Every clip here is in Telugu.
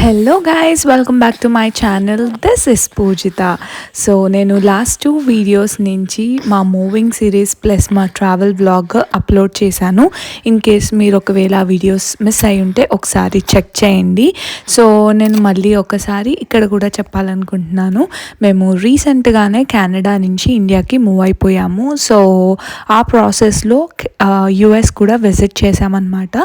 Hello guys, welcome back to my channel. This is Pujitha. So నేను లాస్ట్ 2 వీడియోస్ నుంచి మా మూవింగ్ సిరీస్ ప్లస్ మా ట్రావెల్ బ్లాగ్ అప్లోడ్ చేశాను. ఇన్ కేస్ మీరు ఒకవేళ ఆ వీడియోస్ మిస్ అయి ఉంటే ఒకసారి చెక్ చేయండి. సో నేను మళ్ళీ ఒకసారి ఇక్కడ కూడా చెప్పాలనుకుంటున్నాను. మేము రీసెంట్గానే కెనడా నుంచి ఇండియాకి మూవ్ అయిపోయాము. సో ఆ ప్రాసెస్లో యుఎస్ కూడా విజిట్ చేసామన్నమాట.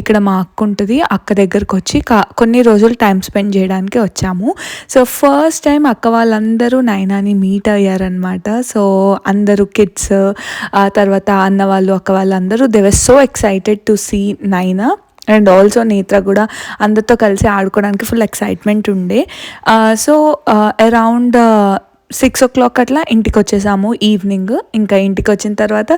ఇక్కడ మా అక్క ఉంటుంది. అక్క దగ్గరకు వచ్చి కొన్ని రోజులు టైం స్పెండ్ చేయడానికి వచ్చాము. సో ఫస్ట్ టైం అక్క వాళ్ళందరూ నైనాని మీట్ అయ్యారనమాట. సో అందరూ కిడ్స్, తర్వాత అన్న వాళ్ళు అక్క వాళ్ళందరూ they were so excited to see Naina. And also Netra కూడా అందరితో కలిసి ఆడుకోవడానికి ఫుల్ ఎక్సైట్మెంట్ ఉండే. సో అరౌండ్ 6 o'clock అట్లా ఇంటికి వచ్చేసాము ఈవినింగ్. ఇంకా ఇంటికి వచ్చిన తర్వాత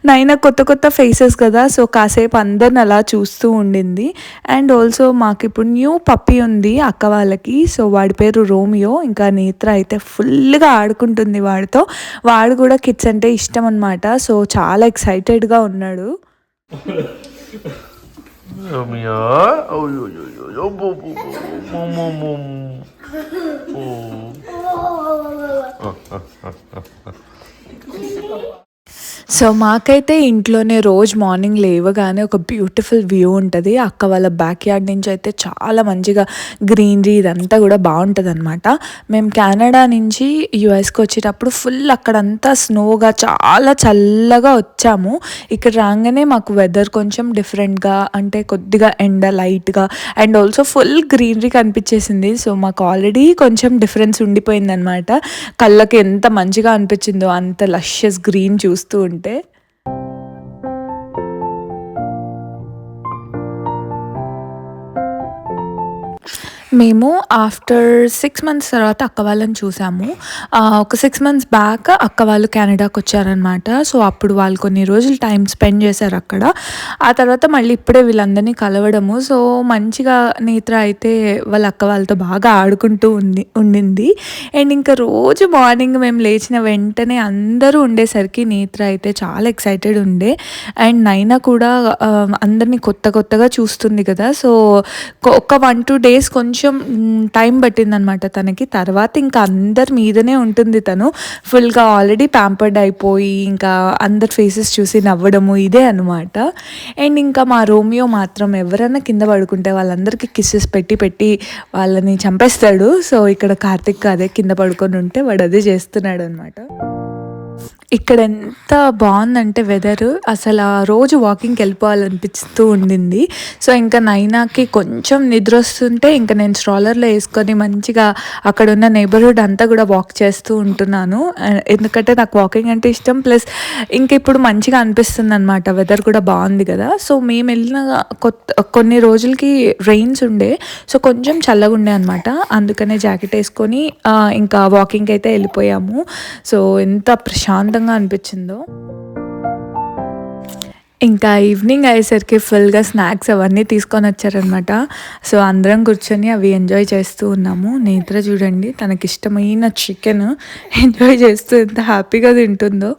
నైనా కొత్త కొత్త ఫేసెస్ కదా, సో కాసేపు అందరిని అలా చూస్తూ ఉండింది. అండ్ ఆల్సో మాకు ఇప్పుడు న్యూ పప్పీ ఉంది అక్క వాళ్ళకి. సో వాడి పేరు రోమియో. ఇంకా నేత్ర అయితే ఫుల్గా ఆడుకుంటుంది వాడితో. వాడు కూడా కిడ్స్ అంటే ఇష్టం అనమాట. సో చాలా ఎక్సైటెడ్గా ఉన్నాడు. సో మాకైతే ఇంట్లోనే రోజు మార్నింగ్ లేవగానే ఒక బ్యూటిఫుల్ వ్యూ ఉంటుంది. అక్క వాళ్ళ బ్యాక్ యార్డ్ నుంచి అయితే చాలా మంచిగా గ్రీనరీ ఇదంతా కూడా బాగుంటుంది అనమాట. మేము కెనడా నుంచి యుఎస్కి వచ్చేటప్పుడు ఫుల్ అక్కడంతా స్నోగా చాలా చల్లగా వచ్చాము. ఇక్కడ రాగానే మాకు వెదర్ కొంచెం డిఫరెంట్గా, అంటే కొద్దిగా ఎండ లైట్గా అండ్ ఆల్సో ఫుల్ గ్రీనరీ కనిపించేసింది. సో మాకు ఆల్రెడీ కొంచెం డిఫరెన్స్ ఉండిపోయిందనమాట. కళ్ళకి ఎంత మంచిగా అనిపించిందో అంత లషియస్ గ్రీన్ చూస్తూ ఉంటే. మేము ఆఫ్టర్ 6 months తర్వాత అక్క వాళ్ళని చూసాము. ఒక 6 months బ్యాక్ అక్క వాళ్ళు కెనడాకి వచ్చారనమాట. సో అప్పుడు వాళ్ళు కొన్ని రోజులు టైం స్పెండ్ చేశారు అక్కడ. ఆ తర్వాత మళ్ళీ ఇప్పుడే వీళ్ళందరినీ కలవడము. సో మంచిగా నేత్ర అయితే వాళ్ళ అక్క వాళ్ళతో బాగా ఆడుకుంటూ ఉండింది. అండ్ ఇంకా రోజు మార్నింగ్ మేము లేచిన వెంటనే అందరూ ఉండేసరికి నేత్ర అయితే చాలా ఎక్సైటెడ్ ఉండే. అండ్ నైనా కూడా అందరినీ కొత్తగా చూస్తుంది కదా. సో ఒక 1-2 days కొంచెం టైం పట్టిందనమాట తనకి. తర్వాత ఇంకా అందరి మీదనే ఉంటుంది తను. ఫుల్గా ఆల్రెడీ ప్యాంపర్డ్ అయిపోయి ఇంకా అందరి ఫేసెస్ చూసి నవ్వడము ఇదే అనమాట. అండ్ ఇంకా మా రోమియో మాత్రం ఎవరైనా కింద పడుకుంటే వాళ్ళందరికీ కిస్సెస్ పెట్టి వాళ్ళని చంపేస్తాడు. సో ఇక్కడ కార్తిక్ అదే కింద పడుకొని ఉంటే వాడు అదే చేస్తున్నాడు అనమాట. ఇక్కడ ఎంత బాగుందంటే వెదర్, అసలు రోజు వాకింగ్కి వెళ్ళిపోవాలనిపిస్తూ ఉండింది. సో ఇంకా నైనాకి కొంచెం నిద్ర వస్తుంటే ఇంకా నేను స్ట్రాలర్లో వేసుకొని మంచిగా అక్కడ ఉన్న నైబర్హుడ్ అంతా కూడా వాక్ చేస్తూ ఉంటున్నాను. ఎందుకంటే నాకు వాకింగ్ అంటే ఇష్టం. ప్లస్ ఇంక ఇప్పుడు మంచిగా అనిపిస్తుంది అనమాట. వెదర్ కూడా బాగుంది కదా. సో మేము వెళ్ళిన కొన్ని రోజులకి రెయిన్స్ ఉండే. సో కొంచెం చల్లగా ఉండే అనమాట. అందుకనే జాకెట్ వేసుకొని ఇంకా వాకింగ్కి అయితే వెళ్ళిపోయాము. సో ఎంత ప్రశాంతంగా అనిపించిందో. ఇంకా ఈవినింగ్ అయ్యేసరికి ఫుల్గా స్నాక్స్ అవన్నీ తీసుకొని వచ్చారనమాట. సో అందరం కూర్చొని అవి ఎంజాయ్ చేస్తూ ఉన్నాము. నేత్ర చూడండి తనకి ఇష్టమైన చికెన్ ఎంజాయ్ చేస్తూ ఎంత హ్యాపీగా తింటుందో.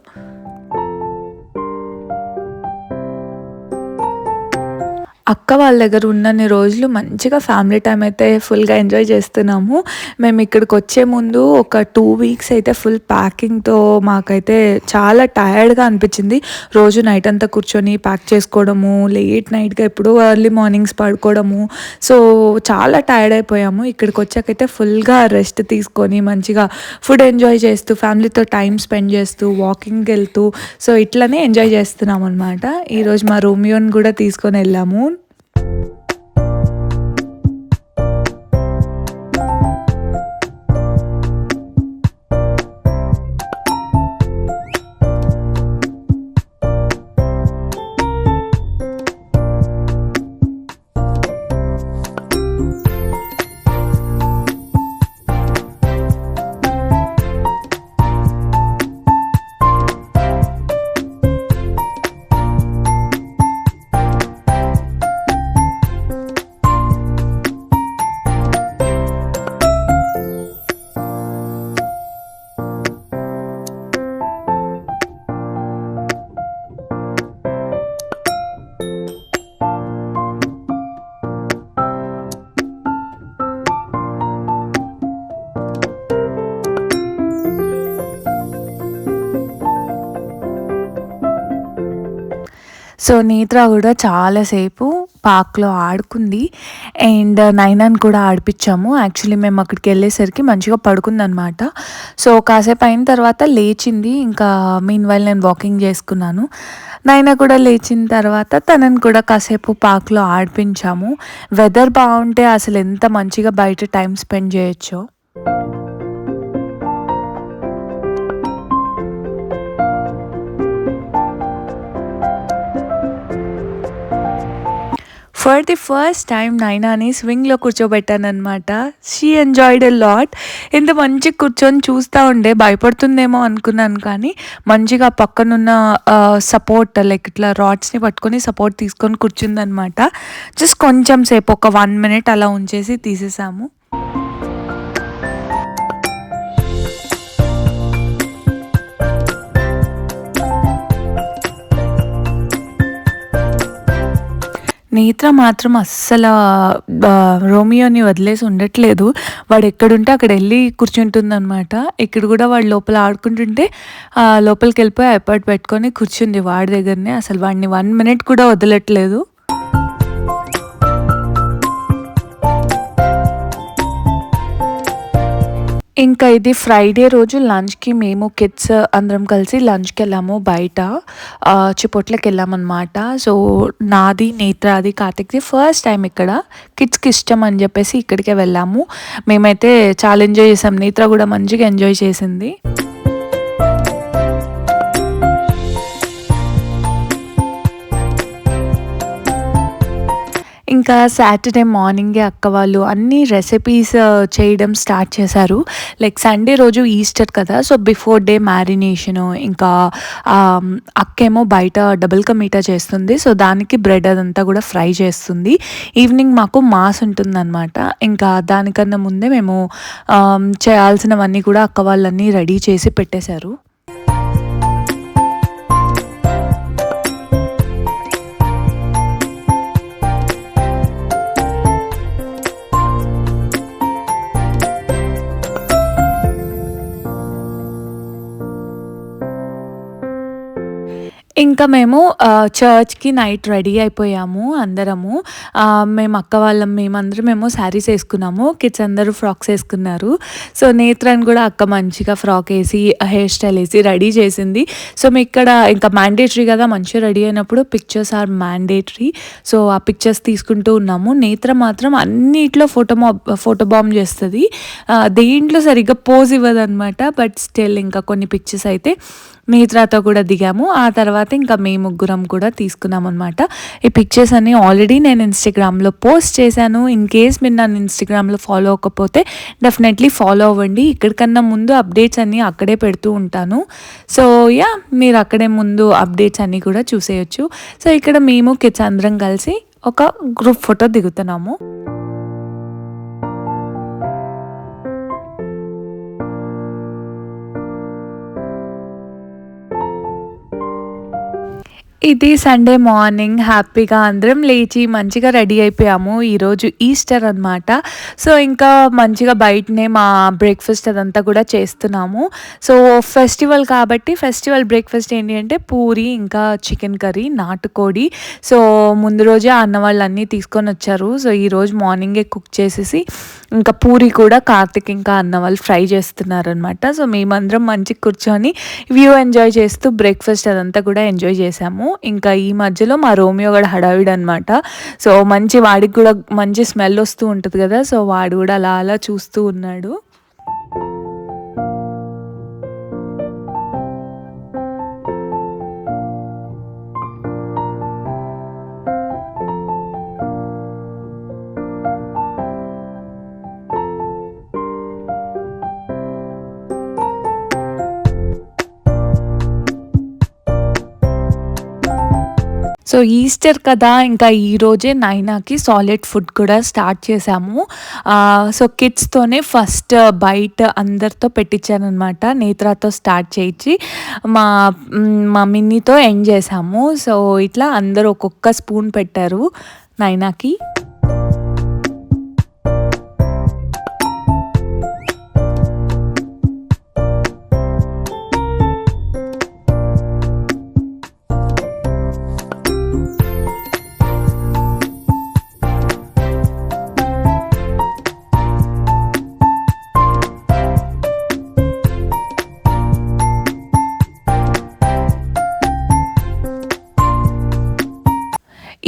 అక్క వాళ్ళ దగ్గర ఉన్నన్ని రోజులు మంచిగా ఫ్యామిలీ టైం అయితే ఫుల్గా ఎంజాయ్ చేస్తున్నాము. మేము ఇక్కడికి వచ్చే ముందు ఒక 2 weeks అయితే ఫుల్ ప్యాకింగ్తో మాకైతే చాలా టయర్డ్గా అనిపించింది. రోజు నైట్ అంతా కూర్చొని ప్యాక్ చేసుకోవడము, లేట్ నైట్గా ఎప్పుడూ ఎర్లీ మార్నింగ్స్ పడుకోవడము. సో చాలా టైర్డ్ అయిపోయాము. ఇక్కడికి వచ్చాకైతే ఫుల్గా రెస్ట్ తీసుకొని మంచిగా ఫుడ్ ఎంజాయ్ చేస్తూ ఫ్యామిలీతో టైం స్పెండ్ చేస్తూ వాకింగ్కి వెళ్తూ సో ఇట్లనే ఎంజాయ్ చేస్తున్నాం అనమాట. ఈరోజు మా రోమియోని కూడా తీసుకొని వెళ్ళాము. సో నేత్ర కూడా చాలాసేపు పార్క్లో ఆడుకుంది. అండ్ నైనాని కూడా ఆడిపించాము. యాక్చువల్లీ మేము అక్కడికి వెళ్ళేసరికి మంచిగా పడుకుందనమాట. సో కాసేపు అయిన తర్వాత లేచింది. ఇంకా మీన్వైల్ నేను వాకింగ్ చేసుకున్నాను. నైనా కూడా లేచిన తర్వాత తనని కూడా కాసేపు పార్క్లో ఆడిపించాము. వెదర్ బాగుంటే అసలు ఎంత మంచిగా బయట టైం స్పెండ్ చేయొచ్చో. ఫర్ ది ఫస్ట్ టైం నైనాని స్వింగ్లో కూర్చోబెట్టానమాట. She enjoyed a lot. ఎంత మంచిగా కూర్చొని చూస్తూ ఉండే, భయపడుతుందేమో అనుకున్నాను కానీ మంచిగా పక్కనున్న సపోర్ట్ లైక్ ఇట్లా రాడ్స్ని పట్టుకొని సపోర్ట్ తీసుకొని కూర్చుందనమాట. జస్ట్ కొంచెం సేపు ఒక 1 minute అలా ఉంచేసి తీసేసాము. నేత్ర మాత్రం అస్సలు రోమియోని వదిలేసి ఉండట్లేదు. వాడు ఎక్కడుంటే అక్కడ వెళ్ళి కూర్చుంటుందనమాట. ఇక్కడ కూడా వాడు లోపల ఆడుకుంటుంటే లోపలికి వెళ్ళిపోయి ఐపాడ్ పెట్టుకొని కూర్చుంది వాడి దగ్గరనే. అసలు వాడిని 1 minute కూడా వదలట్లేదు. ఇంకా ఇది ఫ్రైడే రోజు లంచ్‌కి మేము కిడ్స్ అందరం కలిసి లంచ్‌కెళ్ళాము బయట. చిపోట్లకి వెళ్ళామన్నమాట. సో నాది, నేత్రాది, కార్తిక్‌ది ఫస్ట్ టైం ఇక్కడ. కిడ్స్‌కి ఇష్టం అని చెప్పేసి ఇక్కడికే వెళ్ళాము. మేమైతే చాలా ఎంజాయ్ చేసాం. నేత్ర కూడా మంచిగా ఎంజాయ్ చేసింది. ఇంకా సాటర్డే మార్నింగే అక్క వాళ్ళు అన్ని రెసిపీస్ చేయడం స్టార్ట్ చేశారు. లైక్ సండే రోజు ఈస్టర్ కదా, సో బిఫోర్ డే మ్యారినేషను, ఇంకా అక్కేమో బయట డబుల్ కా మీఠా చేస్తుంది. సో దానికి బ్రెడ్ అదంతా కూడా ఫ్రై చేస్తుంది. ఈవినింగ్ మాకు మాస్ ఉంటుందన్నమాట. ఇంకా దానికన్నా ముందే మేము చేయాల్సినవన్నీ కూడా అక్క వాళ్ళన్నీ రెడీ చేసి పెట్టేశారు. ఇంకా మేము చర్చ్‌కి నైట్ రెడీ అయిపోయాము అందరము. మేము అక్క వాళ్ళం మేమందరమేమో శారీస్ ఏసుకున్నాము. కిడ్స్ అందరూ ఫ్రాక్స్ ఏసుకున్నారు. సో నేత్రని కూడా అక్క మంచిగా ఫ్రాక్ ఏసి, హెయిర్ స్టైల్ ఏసి రెడీ చేసింది. సో ఇక్కడ ఇంకా మ్యాండేటరీ కదా, మంచిగా రెడీ అయినప్పుడు పిక్చర్స్ ఆర్ మ్యాండేటరీ. సో ఆ పిక్చర్స్ తీసుకుంటూ ఉన్నాము. నేత్ర మాత్రం అన్నిట్లో ఫోటో బాంబ్ చేస్తది. దేంట్లో సరిగ్గా పోజ్ ఇవ్వదనమాట. బట్ స్టిల్ ఇంకా కొన్ని పిక్చర్స్ అయితే నేత్రతో కూడా దిగాము. ఆ తర్వాత ఇంకా మేము ముగ్గురం కూడా తీసుకున్నాం అనమాట. ఈ పిక్చర్స్ అన్నీ ఆల్రెడీ నేను ఇన్స్టాగ్రామ్లో పోస్ట్ చేశాను. ఇన్ కేస్ మీరు నన్ను ఇన్స్టాగ్రామ్లో ఫాలో అవ్వకపోతే డెఫినెట్లీ ఫాలో అవ్వండి. ఇక్కడికన్నా ముందు అప్డేట్స్ అన్నీ అక్కడే పెడుతూ ఉంటాను. సో మీరు అక్కడే ముందు అప్డేట్స్ అన్నీ కూడా చూసేయచ్చు. సో ఇక్కడ మేము కిడ్స్ అందరం కలిసి ఒక గ్రూప్ ఫోటో దిగుతున్నాము. ఇది సండే మార్నింగ్ హ్యాపీగా అందరం లేచి మంచిగా రెడీ అయిపోయాము. ఈరోజు ఈస్టర్ అనమాట. సో ఇంకా మంచిగా బయటనే మా బ్రేక్ఫాస్ట్ అదంతా కూడా చేస్తున్నాము. సో ఫెస్టివల్ కాబట్టి ఫెస్టివల్ బ్రేక్ఫాస్ట్ ఏంటి అంటే పూరి, ఇంకా చికెన్ కర్రీ, నాటుకోడి. సో ముందు రోజే అన్న వాళ్ళు అన్నీ తీసుకొని వచ్చారు. సో ఈరోజు మార్నింగే కుక్ చేసేసి ఇంకా పూరి కూడా కార్తిక్ ఇంకా అన్న వాళ్ళు ఫ్రై చేస్తున్నారనమాట. సో మేమందరం మంచిగా కూర్చొని వ్యూ ఎంజాయ్ చేస్తూ బ్రేక్ఫాస్ట్ అదంతా కూడా ఎంజాయ్ చేసాము. ఇంకా ఈ మధ్యలో మా రోమియో కూడా హడావిడి అనమాట. సో వాడికి కూడా మంచి స్మెల్ వస్తూ ఉంటుంది కదా, సో వాడు కూడా అలా అలా చూస్తూ ఉన్నాడు. సో ఈస్టర్ కదా, ఇంకా ఈరోజే నైనాకి సాలిడ్ ఫుడ్ కూడా స్టార్ట్ చేసాము. సో కిడ్స్తోనే ఫస్ట్ బైట్ అందరితో పెట్టించానమాట. నేత్రాతో స్టార్ట్ చేయించి మా మిన్నీతో ఎండ్ చేసాము. సో ఇట్లా అందరూ ఒక్కొక్క స్పూన్ పెట్టారు నైనాకి.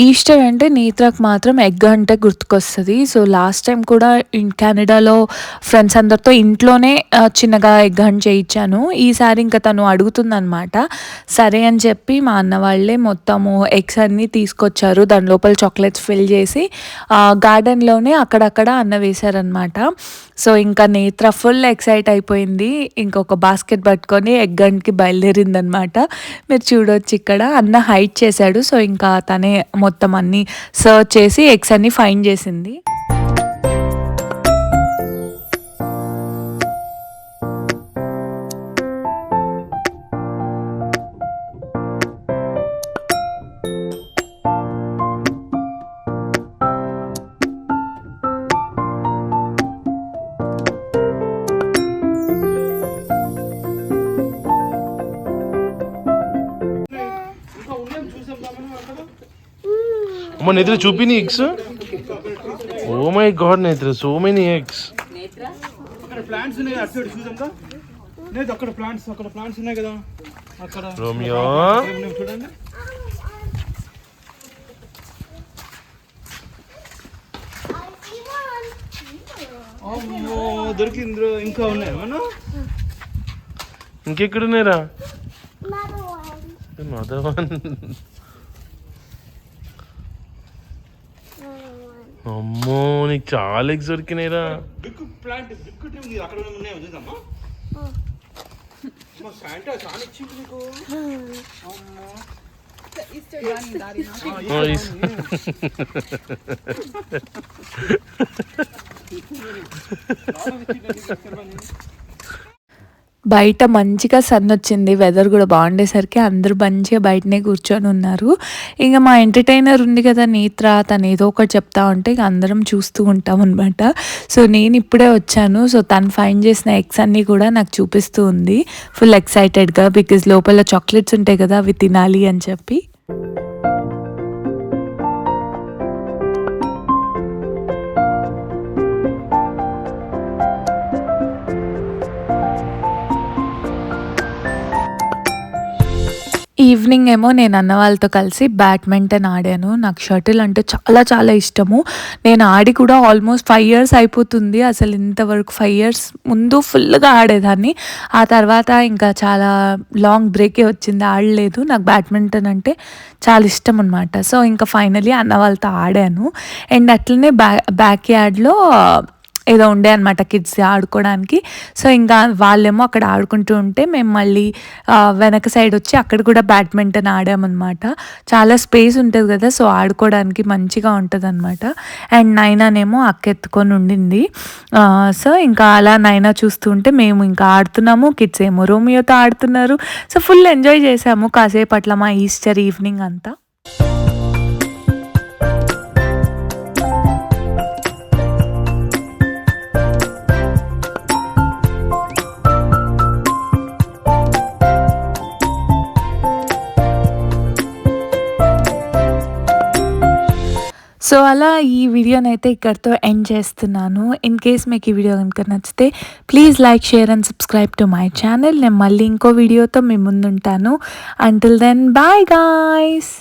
ఈస్టర్ అంటే నేత్రాకు మాత్రం ఎగ్ అంటే గుర్తుకొస్తది. సో, లాస్ట్ టైం కూడా కెనడాలో ఫ్రెండ్స్ అందరితో ఇంట్లోనే చిన్నగా ఎగ్ హంట్ చేయించాను. ఈసారి ఇంకా తను అడుగుతుందనమాట. సరే అని చెప్పి మా అన్న వాళ్ళే మొత్తము ఎగ్స్ అన్నీ తీసుకొచ్చారు. దాని లోపల చాక్లెట్స్ ఫిల్ చేసి గార్డెన్‌లోనే అక్కడక్కడ వేశారనమాట. సో, ఇంకా నేత్ర ఫుల్ ఎక్సైట్ అయిపోయింది. ఇంకొక బాస్కెట్ పట్టుకొని ఎగ్ హంట్‌కి బయలుదేరిందనమాట. మీరు చూడొచ్చు ఇక్కడ. అన్న హైడ్ చేశాడు. సో, ఇంకా తనే మొత్తం అన్నీ సర్చ్ చేసి ఎగ్స్ అన్నీ ఫైండ్ చేసింది. అమ్మ నేత్ర చూపిని ఎగ్స్. ఓ మై గాడ్ నేత్ర, సో మెనీ ఎగ్స్. అక్కడ ప్లాంట్స్ ఉన్నాయి అటు సైడ్ చూద్దాంగా. లేదు అక్కడ ప్లాంట్స్ ఉన్నాయి కదా అక్కడ. రోమియో చూడండి. అమ్మో దొరికింది. ఇంకా ఉన్నాయి ఏమన్నా? ఇంకెక్కడ ఉన్నారా? Mother one. అమ్మో నీకు చాలా ఎగ్స్ దొరికినాయిరా. బిగ్ ప్లాంట్ బిగ్ ట్రీ ఉంది అక్కడ ఉన్నాయి చూద్దామా. శాంటా చాలా ఇచ్చింది నీకు. అమ్మో ఈస్టర్ గాని దారి బయట మంచిగా సన్ వచ్చింది. వెదర్ కూడా బాగుండేసరికి అందరూ మంచిగా బయటనే కూర్చొని ఉన్నారు. ఇంక మా ఎంటర్టైనర్ ఉంది కదా నేత్ర, తను ఏదో ఒకటి చెప్తా ఉంటే ఇక అందరం చూస్తూ ఉంటాం అనమాట. సో, నేను ఇప్పుడే వచ్చాను. సో, తను ఫైండ్ చేసిన ఎగ్స్ అన్నీ కూడా నాకు చూపిస్తూ ఉంది ఫుల్ ఎక్సైటెడ్గా. బికాజ్ లోపల చాక్లెట్స్ ఉంటాయి కదా, అవి తినాలి అని చెప్పి. ఈవినింగ్ ఏమో నేను అన్న వాళ్ళతో కలిసి బ్యాడ్మింటన్ ఆడాను. నాకు షటిల్ అంటే చాలా చాలా ఇష్టము. నేను ఆడి కూడా ఆల్మోస్ట్ 5 years అయిపోతుంది. అసలు ఇంతవరకు 5 years ముందు ఫుల్గా ఆడేదాన్ని. ఆ తర్వాత ఇంకా చాలా లాంగ్ బ్రేకే వచ్చింది, ఆడలేదు. నాకు బ్యాడ్మింటన్ అంటే చాలా ఇష్టం అనమాట. సో, ఇంకా ఫైనలీ అన్న వాళ్ళతో ఆడాను. అండ్ అట్లనే బ్యాక్ యార్డ్లో ఏదో ఉండే అనమాట కిడ్స్ ఆడుకోవడానికి. సో, ఇంకా వాళ్ళేమో అక్కడ ఆడుకుంటూ ఉంటే మేము మళ్ళీ వెనక సైడ్ వచ్చి అక్కడ కూడా బ్యాడ్మింటన్ ఆడామన్నమాట. చాలా స్పేస్ ఉంటుంది కదా, సో ఆడుకోవడానికి మంచిగా ఉంటుంది అనమాట. అండ్ నైనానేమో అక్క ఎత్తుకొని ఉండింది. సో, ఇంకా అలా నైనా చూస్తూ ఉంటే మేము ఇంకా ఆడుతున్నాము, కిడ్స్ ఏమో రోమియోతో ఆడుతున్నారు. సో, ఫుల్ ఎంజాయ్ చేసాము కాసేపు అట్లా మా ఈస్టర్ ఈవినింగ్ అంతా. సో, అలా ఈ వీడియోనైతే ఇక్కడితో ఎండ్ చేస్తున్నాను. ఇన్ కేస్ మీకు ఈ వీడియో కనుక నచ్చితే please like, share and subscribe to my channel. నేను మళ్ళీ ఇంకో వీడియోతో మీ ముందుంటాను. Until then bye guys.